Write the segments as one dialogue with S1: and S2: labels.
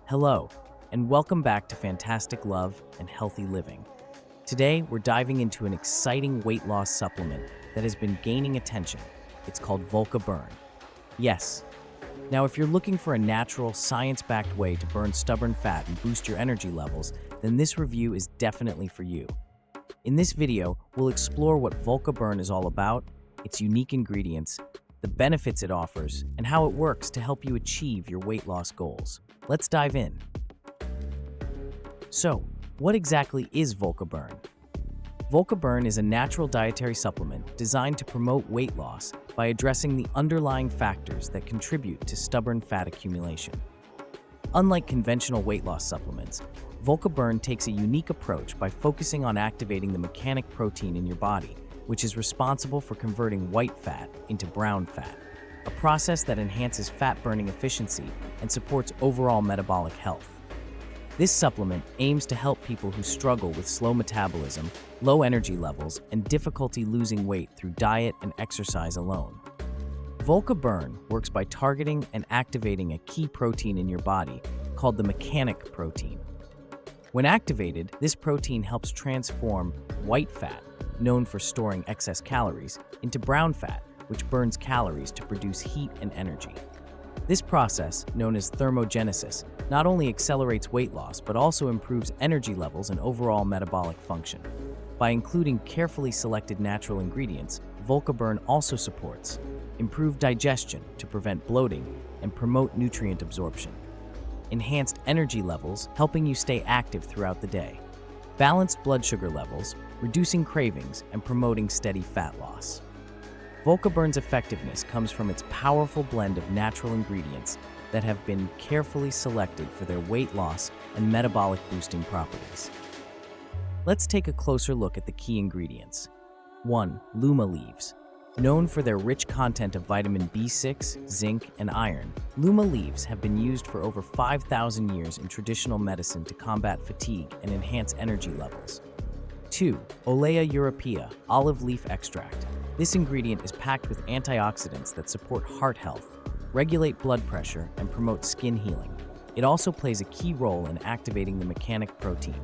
S1: Hello, and welcome back to Fantastic Love and Healthy Living. Today, we're diving into an exciting weight loss supplement that has been gaining attention. It's called Volca Burn. Yes. Now, if you're looking for a natural, science-backed way to burn stubborn fat and boost your energy levels, then this review is definitely for you. In this video, we'll explore what Volca Burn is all about, its unique ingredients, the benefits it offers, and how it works to help you achieve your weight loss goals. Let's dive in. So, what exactly is Volca Burn? Volca Burn is a natural dietary supplement designed to promote weight loss by addressing the underlying factors that contribute to stubborn fat accumulation. Unlike conventional weight loss supplements, Volca Burn takes a unique approach by focusing on activating the mechanic protein in your body, which is responsible for converting white fat into brown fat, a process that enhances fat-burning efficiency and supports overall metabolic health. This supplement aims to help people who struggle with slow metabolism, low energy levels, and difficulty losing weight through diet and exercise alone. Volca Burn works by targeting and activating a key protein in your body called the mechanic protein. When activated, this protein helps transform white fat, known for storing excess calories, into brown fat, which burns calories to produce heat and energy. This process, known as thermogenesis, not only accelerates weight loss but also improves energy levels and overall metabolic function. By including carefully selected natural ingredients, Volca Burn also supports improved digestion to prevent bloating and promote nutrient absorption, enhanced energy levels helping you stay active throughout the day, balanced blood sugar levels, reducing cravings and promoting steady fat loss. Volca Burn's effectiveness comes from its powerful blend of natural ingredients that have been carefully selected for their weight loss and metabolic boosting properties. Let's take a closer look at the key ingredients. 1. Luma leaves. Known for their rich content of vitamin B6, zinc, and iron, Luma leaves have been used for over 5,000 years in traditional medicine to combat fatigue and enhance energy levels. 2. Olea europea, olive leaf extract. This ingredient is packed with antioxidants that support heart health, regulate blood pressure, and promote skin healing. It also plays a key role in activating the mechanic protein.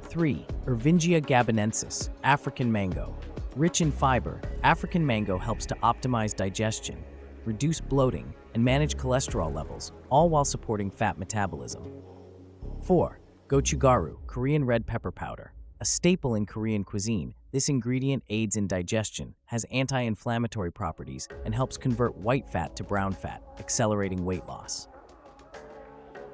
S1: 3. Ervingia gabonensis, African mango. Rich in fiber, African mango helps to optimize digestion, reduce bloating, and manage cholesterol levels, all while supporting fat metabolism. 4. Gochugaru, Korean red pepper powder. A staple in Korean cuisine, this ingredient aids in digestion, has anti-inflammatory properties, and helps convert white fat to brown fat, accelerating weight loss.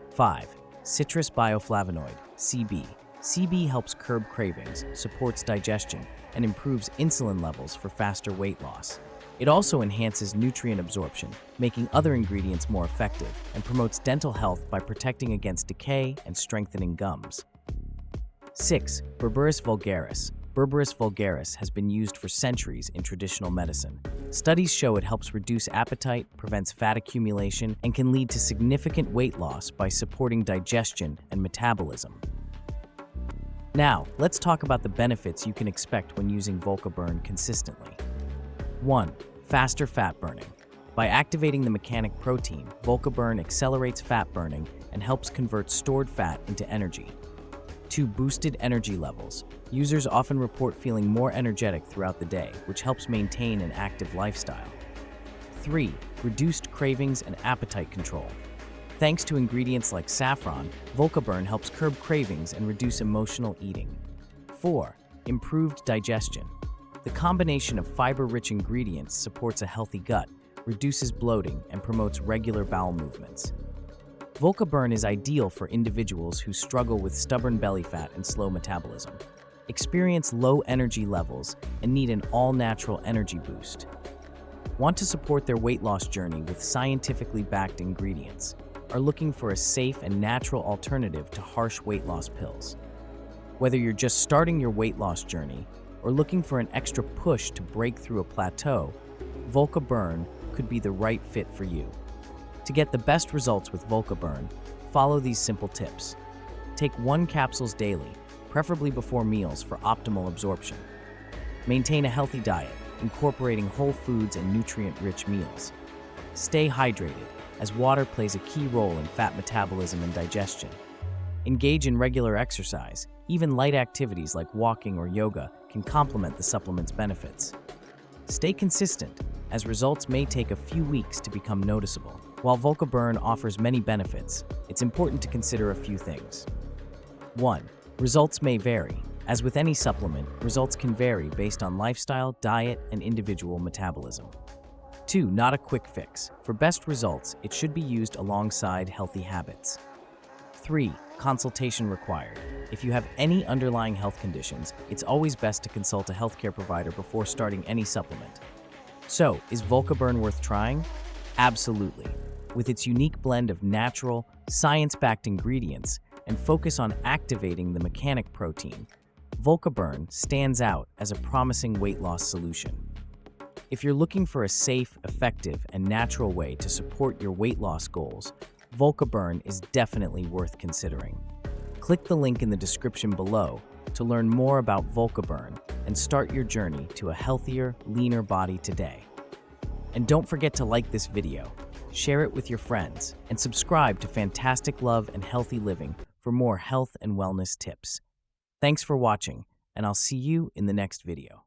S1: 5. Citrus bioflavonoid, CB. CB helps curb cravings, supports digestion, and improves insulin levels for faster weight loss. It also enhances nutrient absorption, making other ingredients more effective, and promotes dental health by protecting against decay and strengthening gums. 6. Berberis vulgaris. Berberis vulgaris has been used for centuries in traditional medicine. Studies show it helps reduce appetite, prevents fat accumulation, and can lead to significant weight loss by supporting digestion and metabolism. Now, let's talk about the benefits you can expect when using Volca Burn consistently. 1. Faster fat burning. By activating the mechanic protein, Volca Burn accelerates fat burning and helps convert stored fat into energy. 2. Boosted energy levels. Users often report feeling more energetic throughout the day, which helps maintain an active lifestyle. 3. Reduced cravings and appetite control. Thanks to ingredients like saffron, Volca Burn helps curb cravings and reduce emotional eating. 4. Improved digestion. The combination of fiber-rich ingredients supports a healthy gut, reduces bloating, and promotes regular bowel movements. Volca Burn is ideal for individuals who struggle with stubborn belly fat and slow metabolism, experience low energy levels, and need an all-natural energy boost. Want to support their weight loss journey with scientifically backed ingredients? Are looking for a safe and natural alternative to harsh weight loss pills? Whether you're just starting your weight loss journey or looking for an extra push to break through a plateau, Volca Burn could be the right fit for you. To get the best results with Volca Burn, follow these simple tips. Take 1 capsule daily, preferably before meals for optimal absorption. Maintain a healthy diet, incorporating whole foods and nutrient-rich meals. Stay hydrated. as water plays a key role in fat metabolism and digestion. Engage in regular exercise. Even light activities like walking or yoga can complement the supplement's benefits. Stay consistent, as results may take a few weeks to become noticeable. While Volca Burn offers many benefits, it's important to consider a few things. 1. Results may vary. As with any supplement, results can vary based on lifestyle, diet, and individual metabolism. 2. Not a quick fix. For best results, it should be used alongside healthy habits. 3. Consultation required. If you have any underlying health conditions, it's always best to consult a healthcare provider before starting any supplement. So, is Volca Burn worth trying? Absolutely. With its unique blend of natural, science-backed ingredients and focus on activating the mechanic protein, Volca Burn stands out as a promising weight loss solution. If you're looking for a safe, effective, and natural way to support your weight loss goals, Volca Burn is definitely worth considering. Click the link in the description below to learn more about Volca Burn and start your journey to a healthier, leaner body today. And don't forget to like this video, share it with your friends, and subscribe to Fantastic Love and Healthy Living for more health and wellness tips. Thanks for watching, and I'll see you in the next video.